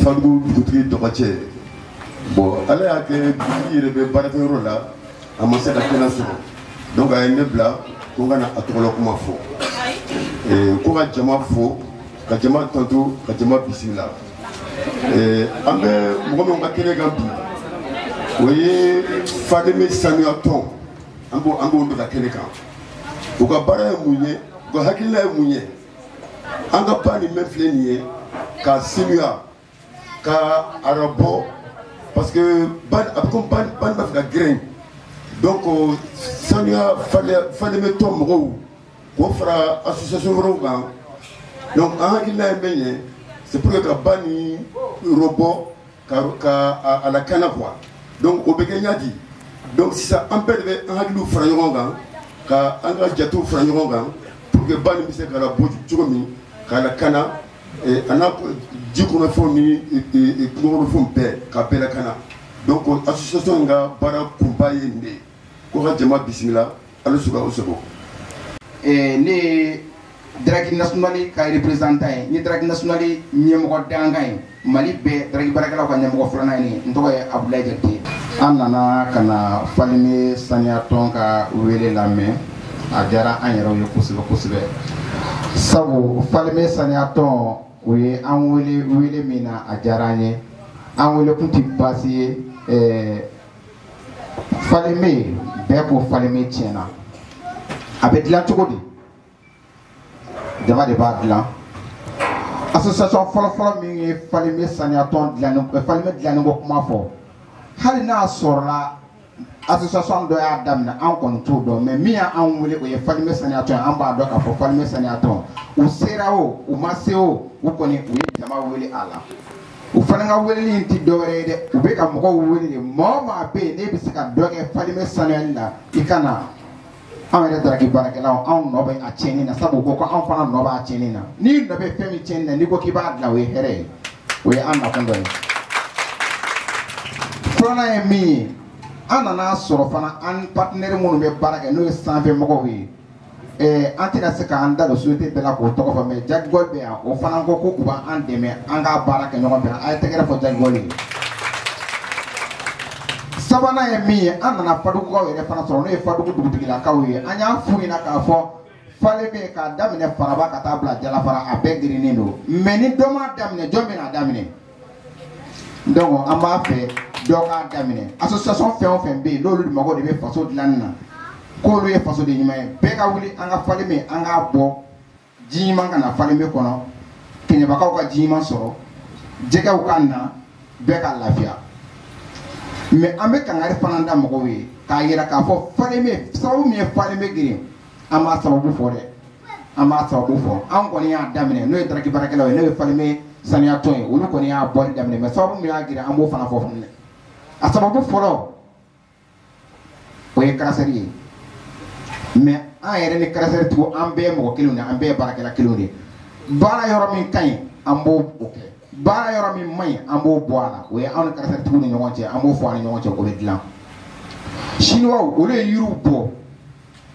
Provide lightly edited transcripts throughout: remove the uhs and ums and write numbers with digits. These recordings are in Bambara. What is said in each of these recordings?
Fadou Dugutigi dɔgɔcɛ bon ale y'a kɛ dugutigi yɛrɛ bɛ baarakɛyɔrɔ la a ma se ka kɛnɛ sɔrɔ donc a ye ne bila ko n ka na a tɔgɔla kuma fɔ ko ka jama fo ka jama tanto ka jama bisimila an bɛ mɔgɔ min ka kɛnɛ kan bi o ye Fadime sanuya tɔn an b'o de ka kɛnɛ kan u ka baara ye mun ye u ka hakilina ye mun ye an ka ba nin bɛ filɛ nin ye ka sanuya ka arabo parce que ban b'a fɛ ka gɛrɛ donc sanuya Fadime tɔn mɔgɔw k'o fara association wɛrɛw kan donc an hakilina ye min ye c'est pour que ka ba ni robɔ ka a lakana quoi donc o bɛ kɛ ɲadi donc sisan an bɛɛ de bɛ an hakiliw fara ɲɔgɔn kan ka an ka jatew fara ɲɔgɔn kan pour que ba nin bɛ se ka labɔ cogo min k'a lakana a n'a ji kɔnɔfɛnw ni kungokɔnɔfɛnw bɛɛ ka bɛɛ lakana donc association in ka baara kunba ye nin de ye ko ka jama bisimila ala suga o sago. Ne ye Daraki national ka représentant ye ni Daraki national ɲɛmɔgɔ dankan ye Mali bɛɛ Daraki baarakɛlaw ka ɲɛmɔgɔ filanan ye n tɔgɔ ye Abdoulaye Jakite. An nana ka na Fadime sanuya tɔn ka wele lamɛn a diyara an yɛrɛw ye kosɛbɛ kosɛbɛ sabu Fadime sanuya tɔn o ye an wele min na a diyara an ye an wele kun tɛ baasi ye Fadime bɛɛ ko Fadime tiɲɛna a bɛ dilan cogo di jama de b'a dilan association fɔlɔfɔlɔ min ye Fadime sanuya tɔn Fadime dilanni ko kuma fɔ hali n'a sɔrɔla association dɔ y'a daminɛ an kɔni t'o dɔn mais min y'an wele o ye Fadime sanuya tɔn an b'a dɔn k'a fɔ Fadime sanuya tɔn u sera o u ma se o u kɔni u ye jama wele a la u fana ka weleli in tɛ dɔwɛrɛ ye dɛ u bɛ ka mɔgɔw wele de maa o maa bɛ yen n'e bɛ se ka dɔ kɛ Fadime sanuyali la i ka na anw yɛrɛ Daraki baarakɛlaw anw nɔ bɛ a tiɲɛni na sabu u ko anw fana nɔ b'a tiɲɛni na n'i nɔ bɛ fɛn min tiɲɛni na n'i ko k'i b'a dilan o ye hɛrɛ ye o ye an nakun dɔ ye filanan ye min ye an nana sɔrɔ fana an partenaire minnu bɛ baara kɛ n'o ye sanfɛ mɔgɔw ye an tɛna se k'an da don société bɛɛ la k'o tɔgɔ fɔ mais Jacques Gold bɛ yan o fana ko ko u b'an dɛmɛ an ka baara kɛ ɲɔgɔn fɛ a ye tɛgɛrɛ fɔ Jacques Gold ye sabanan ye min ye an nana Fadugukaw yɛrɛ fana sɔrɔ n'o ye Fadugu dugutigilakaw ye an y'a f'u ɲɛna k'a fɔ Fadime k'a daminɛ Faraba ka taa bila Jalafara a bɛɛ girinnen don mais ni dɔ m'a daminɛ jɔn bɛna daminɛ donc an b'a fɛ dɔ k'a daminɛ association fɛn o fɛn bɛ yen n'olu mago de bɛ faso dilanni na k'olu ye faso de ɲuman ye bɛɛ ka wuli an ka Fadime an k'a bɔ ji ɲuman ka na Fadime kɔnɔ kɛɲɛbagaw ka ji ɲuman sɔrɔ jɛgɛw ka na bɛɛ ka lafiya mais an bɛ kangari fana da mɔgɔw ye k'a yira k'a fɔ Fadime sababu min ye Fadime girin an b'a sababu fɔ dɛ an b'a sababu fɔ an kɔni y'a daminɛ n'o ye Daraki baarakɛlaw ye n'o ye Fadime sanuya tɔn ye olu kɔni y'a bɔli daminɛ mais sababu min y'a girin an b'o fana fɔ fana a sababu fɔlɔ o ye karasɛri ye mais an yɛrɛ ni karasɛri tigiw an bɛɛ ye mɔgɔ kelenw de an bɛɛ ye baarakɛla kelenw de baara yɔrɔ min ka ɲi an b'o kɛ baara yɔrɔ min man ɲi an b'o bɔ a la o ye anw ni karasɛri tigiw ni ɲɔgɔn cɛ an b'o fɔ an ni ɲɔgɔn cɛ o bɛ dilan chinois olu ye yiriw bɔ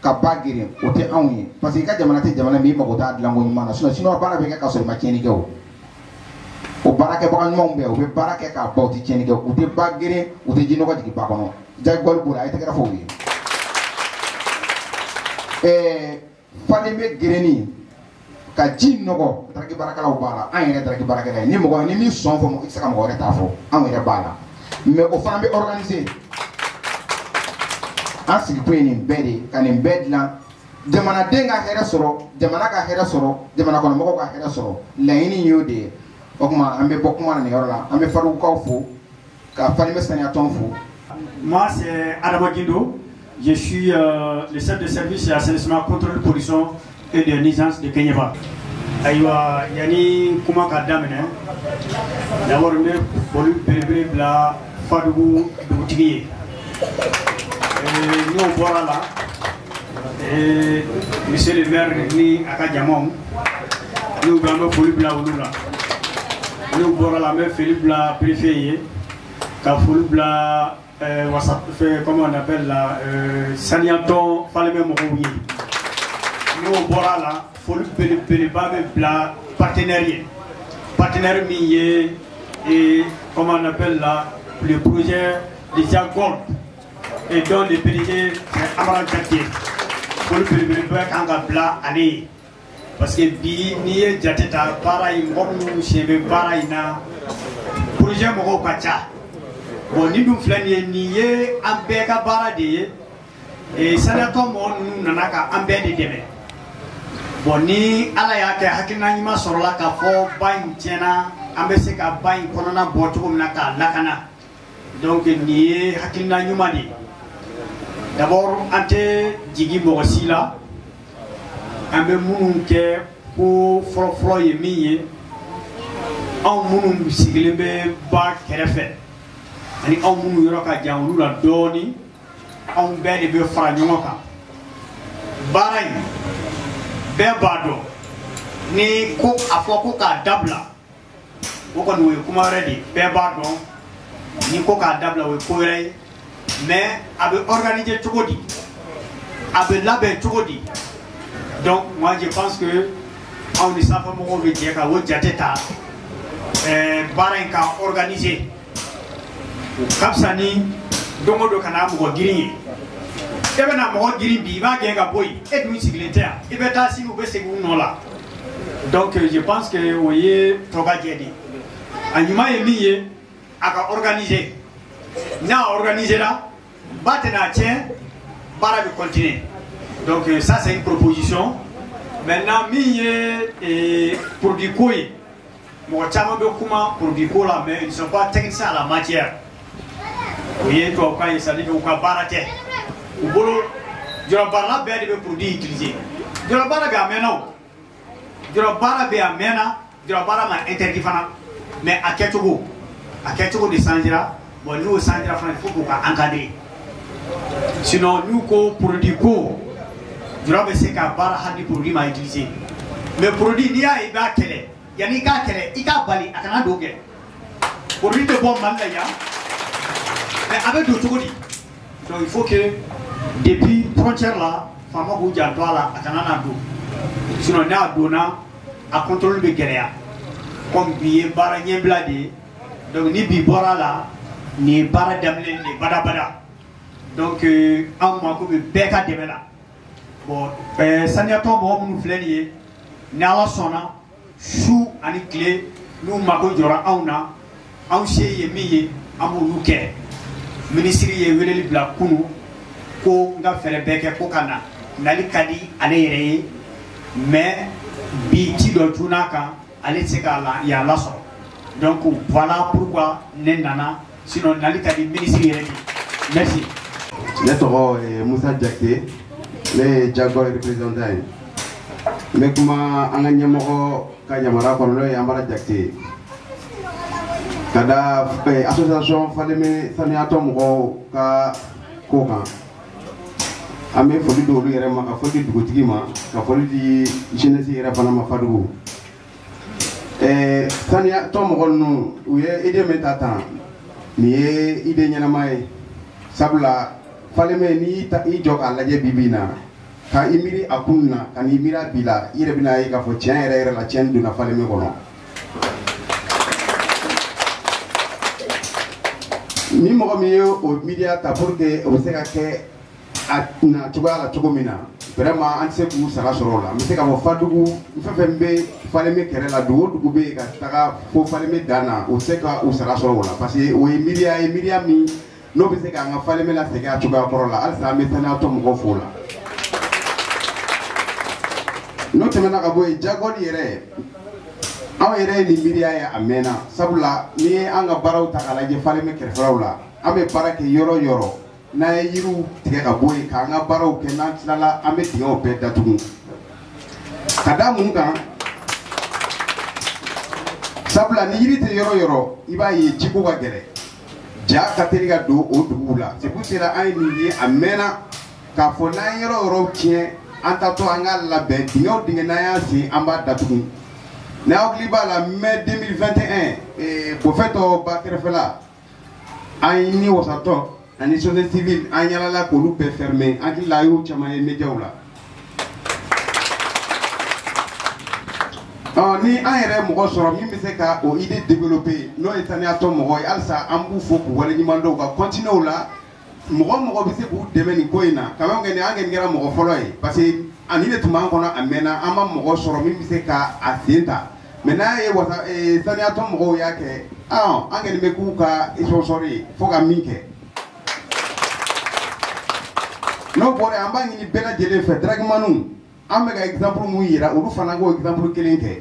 ka ba geren o tɛ anw ye parce que i ka jamana tɛ jamana min i mago t'a dilanko ɲuman na sinon chinois baara bɛ kɛ ka sɔrɔ i ma tiɲɛni kɛ o baarakɛbaga ɲumanw bɛ yen u bɛ baara kɛ k'a ban u tɛ tiɲɛni kɛ u tɛ ba geren u tɛ ji nɔgɔ jigin ba kɔnɔ Jacques Gold b'o la a ye tɛgɛrɛ fɔ o ye Fadime gerenni ka ji nɔgɔ Daraki baarakɛlaw b'a la an yɛrɛ Daraki baarakɛla ye ni mɔgɔ ni min sɔn fɔ i tɛ se ka mɔgɔ wɛrɛ t'a fɔ anw yɛrɛ b'a la mais o fana bɛ organiser an sigikun ye nin bɛɛ de ka nin bɛɛ dilan jamanaden ka hɛrɛ sɔrɔ jamana ka hɛrɛ sɔrɔ jamana kɔnɔmɔgɔw ka hɛrɛ sɔrɔ laɲini y'o de ye o tuma an bɛ bɔ kuma na nin yɔrɔ la an bɛ Fadugukaw fo ka Fadime sanuya tɔn fo. Moi c'est Adama Guindo, je suis le chef de service et assainissement contrôle pollution et de naissance de Kenyaba. Aïwa, yani kuma kadamene. D'abord, mais pour le périple la Fadougou d'Outiguier. Nous, voilà là. Et monsieur le maire ni Akadjamon, nous avons Philippe la Ouloula. Nous avons la même Philippe la préfet, Philippe la comment on appelle la Saniaton, fallait même rouiller. Nous avons là, Philippe la partenariat. Partenaire millier et comment on appelle là, le projet des Gold et dans les PDG Amaral Jacquier. Pour le périple kanga bla aller parce que bi ni ye jateta pareil ngom chebe pareil na projet mo kacha bon ni dum flani ni ye ambe ka barade et sanato mo nanaka ambe de deme bon ni ala ya ke hakina nyima sorola ka fo bain tiena ambe se ka bain konona boto ko naka lakana donc ni ye hakina nyuma di. D'abord, ante jigi mogosila, ambe munu ke pour flo ye miye, en munu sigilembe ba kerefe, ani en munu yoroka jangulu la doni, en bede be franyoka. Baray, be bado, ni ko afoko ka dabla, woko nwe kuma ready, be bado, ni ko ka dabla we koirei. Mais avec organisé tout dit, avec label tout dit. Donc moi je pense que on est sans forme de dire qu'au Jateta, Barenka organisé. Kapsani, donc de Kanam ou Guirini. Et bien à mon Guirini, va gagner un boy, et nous secrétaire. Et bien si vous baissez vous là. Donc je pense que vous voyez trop bas dit. Anima est mis à organiser. N'a organisé là, Batena tient, Bara de continuer. Donc ça c'est une proposition. Maintenant, pour du coup, mon chama beaucoup pour du coup là, mais ils ne sont pas techniciens à la matière. Vous voyez, toi quand il s'agit de Barate, ou bolo, je ne parle pas de produits utilisés. Je ne parle pas de amena, je ne parle pas de amena, je ne parle pas d'interdit, mais à Ketougo de Sanjira. Bon, nous au centre il faut qu'on encadre. Sinon, nous, produit co, je vais essayer qu'à barre des produits à utiliser. Mais produit, il y a une télé, il y a une télé, il y a bali, à Canada. Produit de bon malaya, mais avec d'autres produits. Donc, il faut que depuis frontière là, femme ou diantois là, à Canada. Sinon, on a donné à contrôler le guerrier. Comme billet barre n'y bladé, donc ni bibora là. Ni bara damle ni bada bada donc en moi ko be beka demela bon saniato bo mu fleni ni ala sona chou ani clé nous mako jora awna aw sey miye amu luke ministre ye weleli bla kunu ko nga fere beke ko kana nali kadi ale yere mais bi ti do tunaka ale sekala ya laso donc voilà pourquoi nenana sinon nali kadi ministre yere merci. Netoro Moussa Diakité le jago représentant mais kuma anga nyamoko ka nyamara ko lo yambara Diakité kada association faleme saniato mo ka ko kan ame fodi do lu yere ma ka fodi dugutigi ma ka fodi di jeunesse yere fana ma fadu saniato mo no uye ide metata ni ide nyanamaye sabla faleme ni ta i jok alla je bibina ka imiri akunna kan imira bila ire bina yi ka fo tien ere la tien duna faleme kono ni mo mi o media ta pour que o se ka ke na tuba la tugomina vraiment an se ku sara sorola mi se ka fo fadugu fefembe faleme kere la dugu be ka taga fo faleme dana o se ka o sara sorola parce que o media mi no be se ka nga faleme la se ka tuba korola al sa metana to mo fola no temena ka boy jagol yere aw yere ni media ya amena sabula ni anga baraw ta kala je faleme kere frawla ame barake yoro yoro na yiru tige ka boy ka nga baraw ke na tilala ame tiyo pe datugu kada mun kan sabula ni yiri te yoro iba ye jiko ga gere ja ka teri ga do o dugu la c'est pour cela ay ni ye amena ka fo na yoro tien anta to anga la be dingo dinga na ya si amba datugu na okliba la mai 2021 pour feto ba kerefela ay ni wasato ani société civile anyala la ko lu be fermé anki la yo chama e mediaula ni an yɛrɛ mɔgɔ sɔrɔ min bɛ se ka o idée développer n'o ye saniyatɔ mɔgɔ ye halisa an b'u fo k'u waleɲuman dɔn u ka continuer o la mɔgɔ bɛ se k'u dɛmɛ nin ko in na quand même kɔni an kɔni kɛra mɔgɔ fɔlɔ ye parce que ani ne tun b'an kɔnɔ a mɛnna an ma mɔgɔ sɔrɔ min bɛ se ka a sen ta mais n'a ye wasa saniyatɔ mɔgɔw y'a kɛ an kɔni bɛ k'u ka sponsor ye fo ka min kɛ n'o bɔra yen an b'a ɲini bɛɛ lajɛlen fɛ draguimaniw an bɛ ka exemple mun yira olu fana k'o exemple kelen kɛ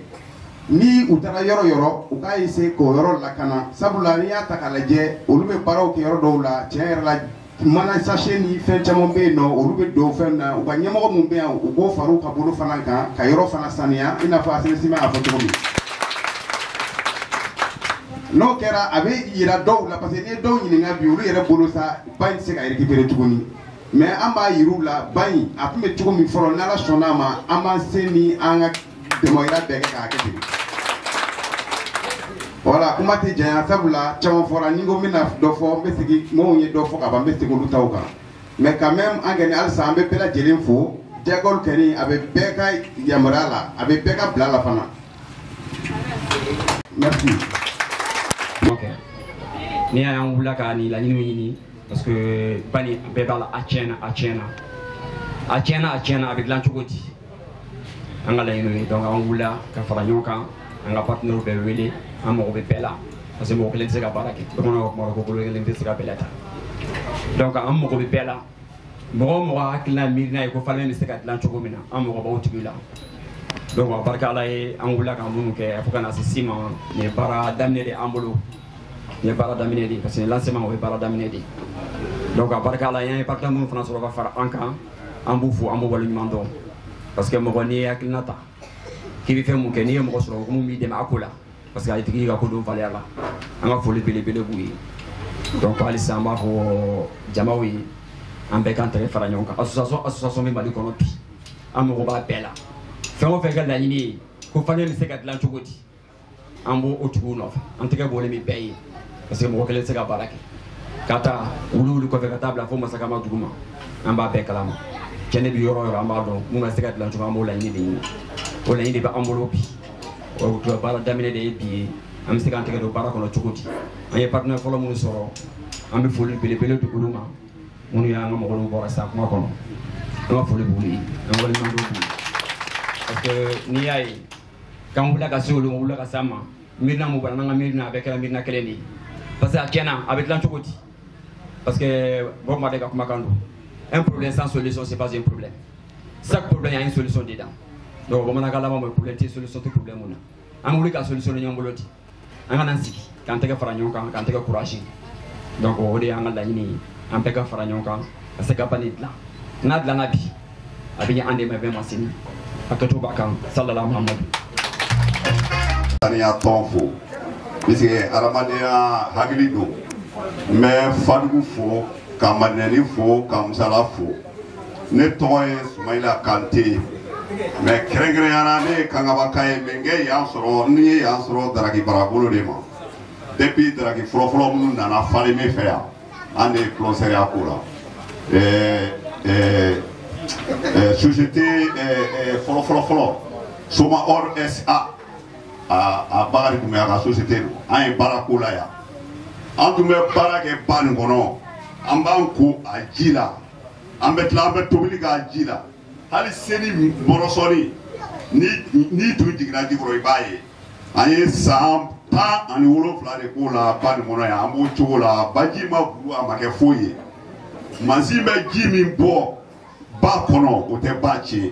ni u taara yɔrɔ u k'a essayer k'o yɔrɔ lakana sabula n'i y'a ta k'a lajɛ olu bɛ baaraw kɛ yɔrɔ dɔw la tiɲɛ yɛrɛ la mana sachet ni fɛn caman bɛ yen nɔ olu bɛ don fɛn na u ka ɲɛmɔgɔ mun bɛ yan u b'o fara u ka bolo fana kan ka yɔrɔ fana saniya i n'a fɔ Assainissement y'a fɔ cogo min n'o kɛra a bɛ yira dɔw la parce que n'i ye dɔw ɲininka bi olu yɛrɛ bolo sa ba in tɛ se ka récupérer tuguni mais an b'a yir'u la ba in a tun bɛ cogo min fɔlɔ n'Ala sɔnn'a ma an b'an se ni an ka dɛmɛyira bɛɛ kɛ k'a kɛ ten voilà kuma tɛ janya sabula caman fɔra ni ko n bɛna dɔ fɔ n bɛ segin mɔgɔw ye dɔ fɔ ka ban n bɛ segin olu taw kan mais quand même an kɔni halisa an bɛ bɛɛ lajɛlen fo diagoal kɔni a bɛ bɛɛ ka yamaruya la a bɛ bɛɛ ka bila la fana merci. ok ni y'an wula ka nin laɲiniw ɲini parce que bani bɛɛ b'a la a tiɲɛna a bɛ dilan cogo di an ka laɲiniw ye donc an wula ka fara ɲɔgɔn kan an ka partenaires bɛɛ wele an mago bɛ bɛɛ la parce que mɔgɔ kelen tɛ se ka baara kɛ bamananw ka kuma ko bolo kelen tɛ se ka bɛlɛ ta donc an mago bɛ bɛɛ la mɔgɔ o mɔgɔ hakilina miirina ye ko Falemɛ bɛ se ka dilan cogo min na an mago b'o tigi la donc a barika Ala ye an wula ka minnu kɛ fo ka na se si ma nin ye baara daminɛ de an bolo nin ye baara daminɛ de parce que lancement o ye baara daminɛ de donc a barika Ala ye an ye partenaires minnu fana sɔrɔ ka fara an kan an b'u fo an b'u waleɲuman dɔn parce que mɔgɔ n'i ye hakilina ta k'i bɛ fɛn mun kɛ n'i ye mɔgɔ sɔrɔ mun b'i dɛmɛ a ko la parce que a tigi ka ko don valeur la an ka foli belebele b'u ye donc halisa an b'a fɔ jamaw ye an bɛɛ k'an tɛgɛ fara ɲɔgɔn kan association bɛ Mali kɔnɔ bi an mago b'a bɛɛ la fɛn o fɛn ka laɲini ye ko Falemɛ bɛ se ka dilan cogo di an b'o tigiw nɔfɛ an tɛgɛ bɔlen bɛ bɛɛ ye parce que mɔgɔ kelen tɛ se ka baara kɛ ka taa wuli kɔfɛ ka taa bila fo Masakama dugu ma an b'a bɛɛ kalama cɛnni bɛ yɔrɔ o yɔrɔ an b'a dɔn mun ka se ka dilan cogo an b'o laɲini de ɲini o laɲini de bɛ an bolo bi o tun baara daminɛ de ye bi ye an bɛ se k'an tɛgɛ don baara kɔnɔ cogo di an ye partenaire fɔlɔ minnu sɔrɔ an bɛ foli belebele di olu ma minnu y'an ka mɔgɔw bɔra sa kuma kɔnɔ an ka foli b'olu ye an waleɲuman dɔw b'u ye parce que n'i y'a ye k'an wulila ka se olu ma wulila ka se an ma miirina mun bɔra n'an ka miirina a bɛɛ kɛra miirina kelen de ye parce que a tiɲɛna a bɛ dilan cogo di parce que Bob Marley ka kumakan don un problème sans solution c'est pas un problème chaque problème il y a une solution dedans donc bamanankan laban bɛ problème tɛ solution tɛ problème mun na an wuli ka solution de ɲɔgɔn bolo di an kana sigi k'an tɛgɛ fara ɲɔgɔn kan k'an tɛgɛ courage donc o de y'an ka laɲini ye an bɛɛ ka fara ɲɔgɔn kan ka se ka bani dilan n'a dilanna bi a bɛ ɲɛ an de ma bɛɛ ma sini a kɛcogo b'a kan sallallahu Muhammadu. Ani y'a tɔn fo parce que adamadenya hakili don n bɛ Fadugu fo ka Madinɛni fo ka Musala fo ne tɔgɔ ye Sumayila Kante mais kɛrɛnkɛrɛnyala ne ye Kangabaka ye mais n ye yan sɔrɔ Daraki Barabolo de ma depuis Daraki fɔlɔfɔlɔ minnu nana Falemɛ fɛ yan an de ye kulɔnsɛriya ko la société fɔlɔ Soma Or SA a Bakari Dumbuya ka société don an ye baara ko la yan an tun bɛ baara kɛ ba nin kɔnɔ an b'an ko a ji la an bɛ tila an bɛ tobili k'a ji la hali seli bɔrɔsɔni n'i tun jiginna ji kɔrɔ i b'a ye an ye san 17 de k'o la ba nin kɔnɔ yan an b'o cogo la baji ma buru a ma kɛ foyi ye mansin bɛ ji min bɔ ba kɔnɔ o tɛ ba tiɲɛ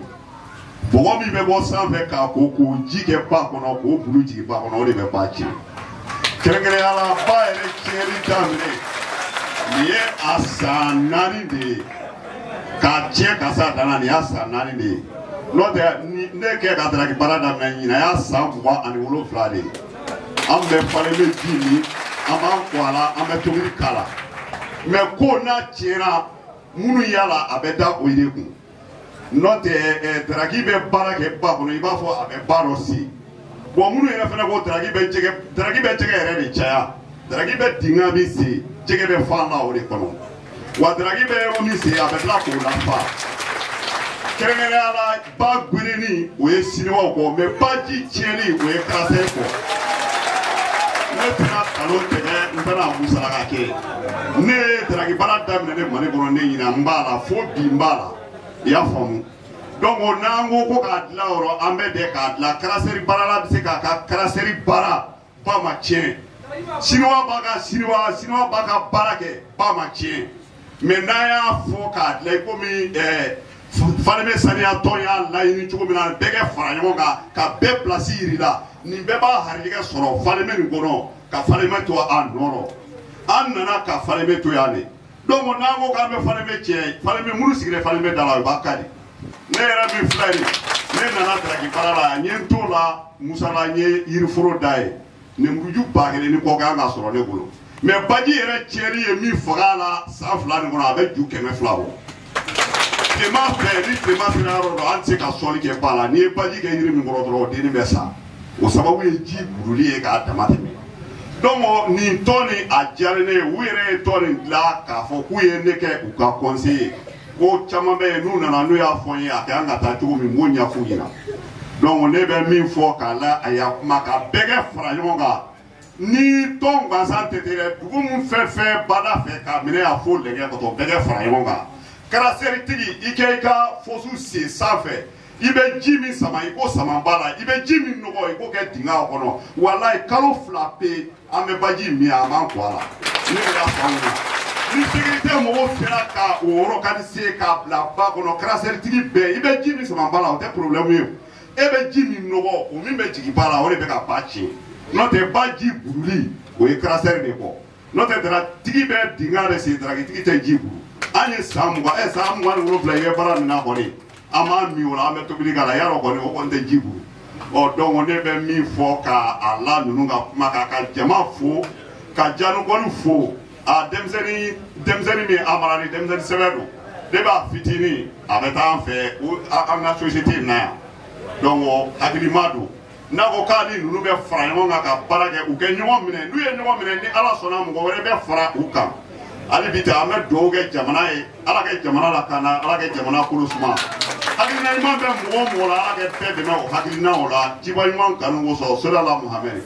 bɔgɔ min bɛ bɔ sanfɛ k'a ko k'o ji kɛ ba kɔnɔ k'o bulu jigin ba kɔnɔ o de bɛ ba tiɲɛ kɛrɛnkɛrɛnyala ba yɛrɛ tiɲɛli daminɛ nin ye a san 4 de ye k'a tiɲɛ ka s'a dan na nin y'a san 4 de ye n'o tɛ ne kɛ ka daraki baara daminɛ ɲinɛ y'a san 27 de ye an bɛ falen bɛ ji min an b'an ko a la an bɛ tobili k'a la mais ko n'a tiɲɛna minnu yala a bɛ da o de kun n'o tɛ daraki bɛ baara kɛ ba kɔnɔ i b'a fɔ a bɛ ba dɔ si bon minnu yɛrɛ fana ko daraki bɛ jɛgɛ yɛrɛ de caya daraki bɛ dingɛ min sen jɛgɛ bɛ fa la o de kɔnɔ wa daraki bɛ yɔrɔ min sen a bɛ tila k'o lafa kɛrɛnkɛrɛnnenya la ba gweneni o ye siniwaw kɔ mais baji tiɲɛli o ye karasɛ kɔ ne tɛna kalon tigɛ n tɛna musaka kɛ ne ye daraki baara daminɛ ne Mali kɔnɔ ne ɲinɛ n b'a la fo bi n b'a la i y'a faamu donc n'an ko ko k'a dilan yɔrɔ an bɛ de k'a dilan karasɛri baara la bɛ se k'a ka karasɛri baara ba ma tiɲɛ siniwa b'a ka baara kɛ ba ma tiɲɛ mais n'an y'a fɔ k'a dilan i komi Falemɛ saniya tɔn y'a laɲini cogo min na bɛɛ kɛ fara ɲɔgɔn kan ka bɛɛ place yirila nin bɛɛ b'a harijɛgɛ sɔrɔ Falemɛ nin kɔnɔ ka Falemɛ to a nɔrɔ an nana ka Falemɛ to yan de donc n'an ko k'an bɛ Falemɛ tiɲɛ Falemɛ minnu sigilen Falemɛ da la o b'a ka di ne yɛrɛ min filɛ nin ne nana daraki baara la n ye n t'o la Musala n ye yiriforo da ye nemuruju 1000 ni kɔ kan ka sɔrɔ ne bolo mais baji yɛrɛ tiɲɛli ye min faga la san 2 nin kɔnɔ a bɛ ju 200 bɔ tilema fɛ ni tilema sera yɔrɔ dɔ an tɛ se ka sɔli kɛ ba la n'i ye baji kɛ yiri min kɔrɔ dɔrɔn o denni bɛ sa o sababu ye ji buruli ye k'a dama tɛmɛ donc nin tɔn ni a diyara ne ye u yɛrɛ ye tɔn nin dilan k'a fɔ k'u ye ne kɛ u ka conseiller ko caman bɛ yen n'u nana n'u y'a fɔ n ye a k'an ka taa cogo min n b'o ɲɛf'u ɲɛna donc ne bɛ min fɔ k'a la a y'a kuma ka bɛɛ kɛ fara ɲɔgɔn kan ni tɔn gansan tɛ ten dɛ dugu min fɛn fɛn bada fɛ k'a minɛ a fo lɛgɛ kɔtɔ bɛɛ kɛ fara ɲɔgɔn kan karasɛritigi i kɛ i ka fosu sen sanfɛ i bɛ ji min sama i ko sama ba la i bɛ ji min nɔgɔ i ko kɛ dingɛ kɔnɔ walayi kalo 2 pe an bɛ baji min a man kɔ a la ne y'a faamu ni sécurité mɔgɔw sera ka o yɔrɔ ka di se k'a bila ba kɔnɔ karasɛritigi bɛɛ i bɛ ji min sama ba la o tɛ problème ye e bɛ ji min nɔgɔ o min bɛ jigin ba la o de bɛ ka ba tiɲɛ n'o tɛ ba ji buruli o ye karasɛri de kɔ n'o tɛ daratigi bɛ dingɛ de sen darakitigi tɛ ji buru an ye san 20 san 27 i bɛ baara min na kɔni an b'a min o la an bɛ tobili k'a la yarɔ kɔni o kɔni tɛ ji buru ɔ donc ne bɛ min fɔ ka a la ninnu ka kuma kan ka jama fo ka janukɔli fo a denmisɛnnin min a mara ni denmisɛnnin sɛbɛn don ne b'a fitinin a bɛ taa an fɛ an ka société in na yan donc hakilima don n'a ko k'a ni ninnu bɛ fara ɲɔgɔn kan ka baara kɛ u kɛ ɲɔgɔn minɛ n'u ye ɲɔgɔn minɛ ni ala sɔnna mɔgɔ wɛrɛ bɛ fara u kan hali bi ta an bɛ dugawu kɛ jamana ye ala kɛ jamana lakana ala kɛ jamana kolo suma hakilina ɲuman bɛ mɔgɔ o mɔgɔ la ala kɛ bɛɛ dɛmɛ o hakilina o la jiba ɲuman kanu kosɔn sɔrɔla Muhamɛdi.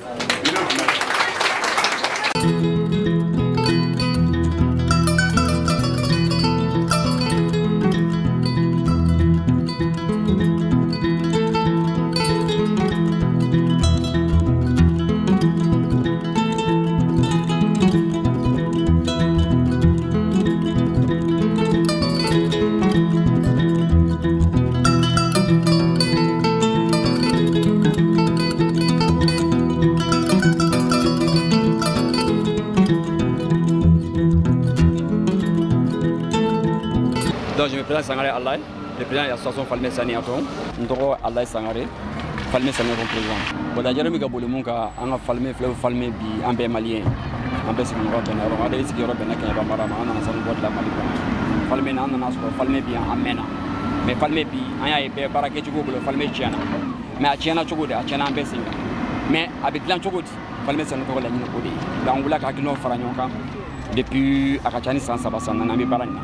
Donc je me présente Sangare Alaï, le président de l'association Falemɛ Saniya Tɔn, n tɔgɔ Alaï Sangare, Falemɛ Saniya Tɔn président. Bon lajɛrɛ min ka boli mun kan an ka Falemɛ filɛ Falemɛ bi an bɛɛ maliyɛn an bɛɛ sigiɲɔgɔn bɛnna yɔrɔ an yɛrɛ sigiyɔrɔ bɛnna Kɛɲɛba mara ma an nana sanu bɔ de la Mali kɔnɔ. Falemɛ na an nana sɔrɔ Falemɛ bi an mɛnna mais Falemɛ bi an y'a ye bɛɛ baara kɛ cogo bolo Falemɛ tiɲɛna mais a tiɲɛna cogo di a tiɲɛna an bɛɛ sen kan mais a bɛ dilan cogo di Falemɛ Saniya Tɔn laɲini o de ye donc an wulila ka hakilinaw fara ɲɔgɔn kan depuis a ka ca ni san 3 san 4 an bɛ baara in na.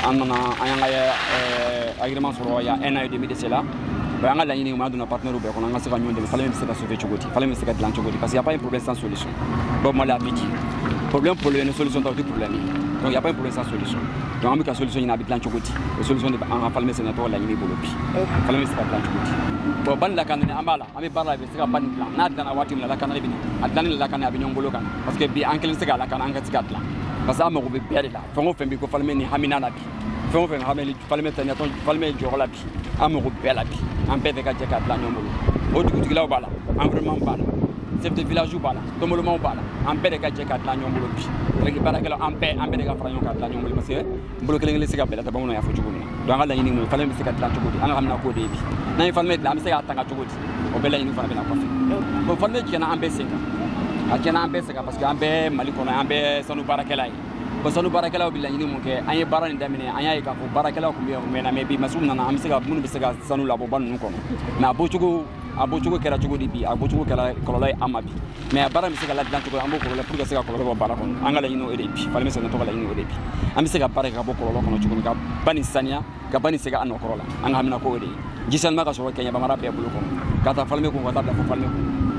An nana an y'an ka agrément sɔrɔ il y a 1 an et demi de cela an ka laɲini o ma donna partenaire bɛɛ kɔnɔ an ka se ka ɲɔgɔn dɛmɛ Falemɛ bɛ se ka sauver cogo di Falemɛ bɛ se ka dilan cogo di parce qu'il y a pas un problème sans solution Bob Marley a dit problème ni solution t'as problème donc il y a pas un problème sans solution donc an bɛ ka solution ɲini a bɛ dilan cogo di o solution de an ka Falemɛ Saniya Tɔn laɲini bolo bi Falemɛ bɛ se ka dilan cogo di bon ban lakanani an b'a la an bɛ baara la a bɛ se ka ban dilan n'a dilanna waati min na lakanali bɛ na a dilanni la lakana a bɛ ɲɔgɔn bolo kan parce que bi an kelen tɛ se ka lakana an ka se ka dilan parce que an mago bɛ bɛɛ de la fɛn o fɛn bɛ ko Falemɛ ni hamina la bi fɛn o fɛn Falemɛ Saniya Tɔn Falemɛ jɔyɔrɔ la bi an mago bɛɛ la bi an bɛɛ bɛ ka jɛ ka dilan ɲɔgɔn bolo o dugutigilaw b'a la environnement b'a la chef de village bala tomoloma bala am be de ka je ka la ñom bolo bi rek barakala am be de ka fra ñom ka la ñom bolo parce que bolo kele ngel siga be ta bamuno ya fo jugum do nga la ñini mo falen bi siga la jugudi anga xamna ko de bi nay falme la am siga tanga jugudi o be la ñini fana be la ko fi bo falme ci na am be siga a ci na am be siga parce que am be maliko na am be sanu barakala ba sanu barakala bi la ñini mo ke ay barani damine ay ka ko barakala ko me na me bi masum na am siga mun bi siga sanu la bo ban nu ko na bo cugo abochugo kera chugo di bi abochugo kera kololay amabi mais bara mi sega la dan chugo ambo kololay pour que sega kololay bara kon angala yino ede bi fale mi sega to kala yino ede bi am sega bara ka bo kololay kono chugo ka bani sania ka bani sega anno korola anga hamina ko ede gisal ma ka so kenya ba mara be bulu ko kata falme ko wata da falme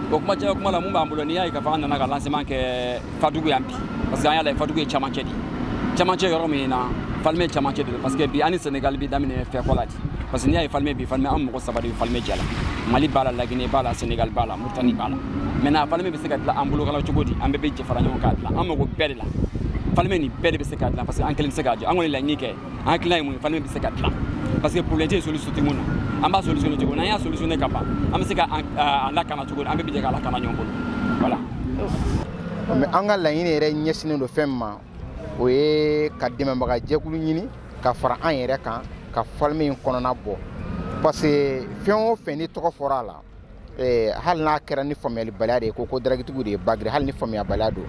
ko kuma je kuma la mumba ambulo ni ay ka fa na ka lancement ke fadugu yambi parce que ayala fadugu e chamanche di chamanche yoro mi na falme chamanche di parce que bi ani Sénégal bi damine fe kolati parce que ni ay falme bi falme am ko sabadi falme jala Mali bala la Guinée bala Sénégal bala Mauritanie bala maintenant falme be sekat la ambulo kala cogodi ambe be jefara ñoo kat la amago bede la falme ni bede be sekat la parce que ankelin sekat angoli la ñike ankelin mu falme be sekat la parce que pour les solution timuna amba solution to na ya solution ne kapa am seka la kana cogodi ambe be je kala kana ñoo voilà mais anga la yini re ñesine do femma o ye kadima baga jekulu ñini ka fara an yere kan ka falme kono na bo parce que fɛn o fɛn ni tɔgɔ fɔra la hali n'a kɛra ni faamuyali baliya de ye ko daragitigiw de ye bagiri hali ni faamuya baliya don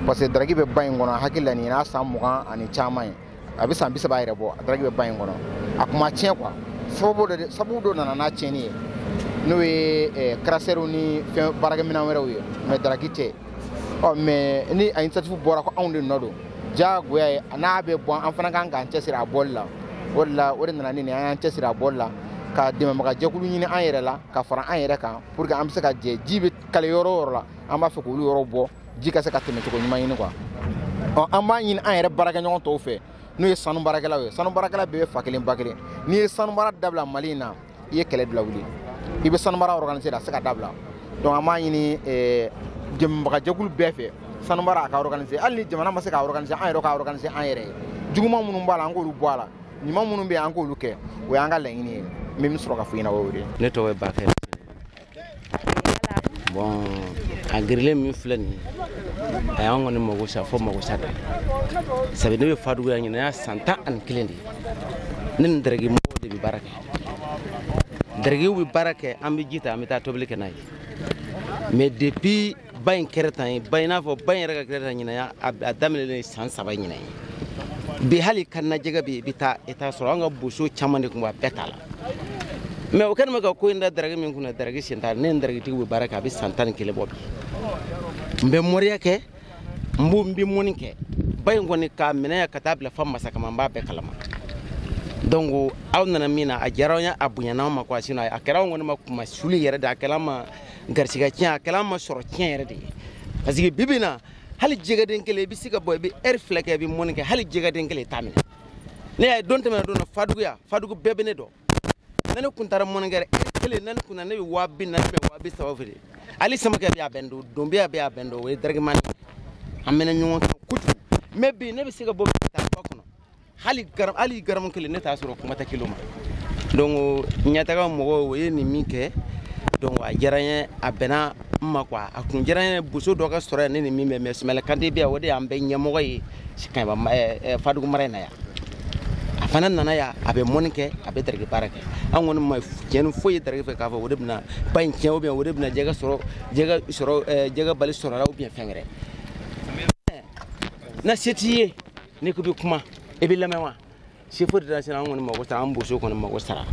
parce que daragi bɛ ba in kɔnɔ hakili la nin n'a san 20 ani caman ye a bɛ san 30 yɛrɛ bɔ daragi bɛ ba in kɔnɔ a kuma tiɲɛ quoi sababu dɔ nana n'a tiɲɛni ye n'o ye karasɛriw ni fɛn baarakɛminɛn wɛrɛw ye mais daragi tɛ mais ni a initiative bɔra ko anw de nɔ don diyagoya ye n'a bɛ bɔ an fana kan k'an cɛsiri a bɔli la o de nana ni nin an y'an cɛsiri a bɔli la ka dɛmɛbaga jɛkulu ɲini an yɛrɛ la ka fara an yɛrɛ kan pour que an bɛ se ka jɛ ji bɛ kale yɔrɔ o yɔrɔ la an b'a fɛ k'olu yɔrɔ bɔ ji ka se ka tɛmɛ cogo ɲuman ɲini quoi an b'a ɲini an yɛrɛ baarakɛɲɔgɔn tɔw fɛ n'o ye sanu baarakɛlaw ye sanu baarakɛla bɛɛ bɛ fa kelen ba kelen n'i ye sanu baara dabila Mali in na i ye kɛlɛ bila wuli i bɛ sanu baara organiser a se ka dabila donc an b'a ɲini dɛmɛbaga jɛkulu bɛɛ fɛ sanu baara a ka organiser hali ni jamana ma se ka organiser an yɛrɛ ka organiser an yɛrɛ ye juguman minnu b'a la an k'olu bɔ a la ɲuman minnu bɛ yen an k'olu kɛ o y'an ka laɲini ye min sɔrɔ ka fɔ ɲɛna o de ne tɔgɔ ye Bakɛ bon a girilen min filɛ nin a y'an kɔni mago sa fo mago sa da sabu ne bɛ Fadugu yan ɲinɛ y'a san 11 de ne ni daragi mɔgɔw de bɛ baara kɛ daragiw bɛ baara kɛ an bɛ ji ta an bɛ taa tobili kɛ n'a ye mais depuis ba in kɛra tan ye ba in n'a fɔ ba in yɛrɛ ka kɛra tan ɲinɛ a daminɛlen san 3 ɲinɛ ye bi hali kanna jɛgɛ bɛ yen i bɛ taa i t'a sɔrɔ an ka boso caman de tun b'a bɛɛ t'a la mais o kɛlen bɛ ka ko in da daragi min kunna daragi sen t'a ne ni daragitigiw bɛ baara kɛ a bɛ san 11 bɔ bi n bɛ mɔriya kɛ n bɛ mɔni kɛ ba in kɔni k'a minɛ yan ka taa bila fo masakama n b'a bɛɛ kalama donc aw nana min na a diyara an ye a bonyana an ma quoi sinon a kɛra an kɔni ma kuma suli yɛrɛ de a kɛra an ma garisɛgɛ tiɲɛ a kɛra an ma sɔrɔ tiɲɛ yɛrɛ de ye parce que bi bi in na hali jɛgɛden kelen i bɛ se ka bɔ i bɛ heure 2 kɛ i bɛ mɔni kɛ hali jɛgɛden kelen i t'a minɛ ne y'a ye don tɛmɛna don na Fadugu yan Fadugu bɛɛ bɛ ne dɔn ne kun taara mɔni kɛ heure kelen ne kun na ne bɛ 20,000 bɛn 30,000 feere hali samakɛ bɛ a bɛn don donbiya bɛ a bɛn don o ye daragimani an mɛna ɲɔgɔn kan kojugu mais bi ne bɛ se ka bɔ taa ba kɔnɔ hali garamu kelen ne t'a sɔrɔ kuma tɛ kilo ma donc ɲɛtaga mɔgɔw o ye nin min kɛ donc a diyara n ye a bɛnna n ma quoi a kun diyara n ye boso dɔ ka sɔrɔ yan ne ni min bɛ mais Sumala Kante bɛ yan o de y'an bɛɛ ɲɛmɔgɔ ye Fadugu mara in na yan a fana nana yan a bɛ mɔni kɛ a bɛ daragi baara kɛ an kɔni ma tiɲɛni foyi ye daragi fɛ k'a fɔ o de bɛna ba in tiɲɛ ou bien o de bɛna jɛgɛ bali sɔrɔ la ou bien fɛn wɛrɛ na se t'i ye n'i ko bɛ kuma i bɛ lamɛn wa chef de nation an kɔni mago sara an boso kɔni mago sara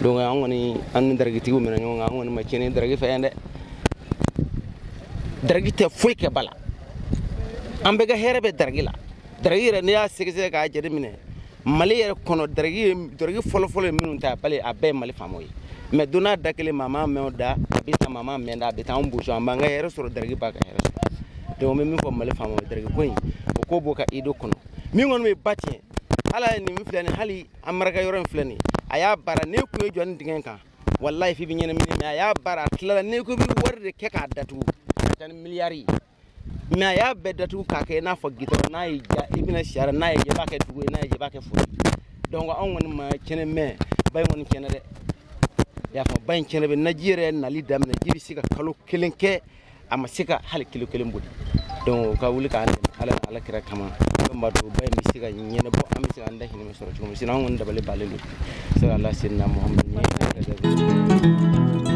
donc an kɔni an ni daragitigiw minɛ ɲɔgɔn kan an kɔni ma tiɲɛni daragi fɛ yan dɛ daragi tɛ foyi kɛ ba la an bɛɛ ka hɛrɛ bɛ daragi la daragi yɛrɛ n'i y'a sɛgɛsɛgɛ k'a jateminɛ Mali yɛrɛ kɔnɔ daragi fɔlɔfɔlɔ ye minnu ta a bɛɛ ye Mali faamaw ye mais don n'a da kelen maa ma mɛn o da a bɛ taa maa ma mɛn da a bɛ taa an boso an b'an ka hɛrɛ sɔrɔ daragi b'a ka hɛrɛ sɔrɔ donc n bɛ min fɔ Mali faamaw ye daragi ko in o ko b'o ka ido kɔnɔ min kɔni bɛ ba tiɲɛ ala nin min filɛ nin hali an maraka yɔrɔ in filɛ nin a y'a baara ne kun ye jɔ nin dingɛ kan wallahi f'i bɛ ɲɛnamini mais a y'a baara a tilala ne ko bɛ wari de kɛ k'a datugu ka taa ni miliyari mais a y'a bɛɛ datugu k'a kɛ i n'a fɔ gitɔrɔn n'a y'i ja i bɛna siyara n'a y'i ja i b'a kɛ dugu ye n'a y'i ja i b'a kɛ foro donc anw kɔni ma kɛnɛ mɛn ba in kɔni kɛnɛ dɛ i y'a fɔ ba in kɛnɛ bɛ naji yɛrɛ nali daminɛ ji bɛ se ka kalo 1 kɛ ama sika hal kilo kelen budi donc ka wuli ka ala kira kama ba do bay mi sika nyene bo am sika anda hini mi soro chum sina ngon dabale balelu so Allah sinna muhammad ni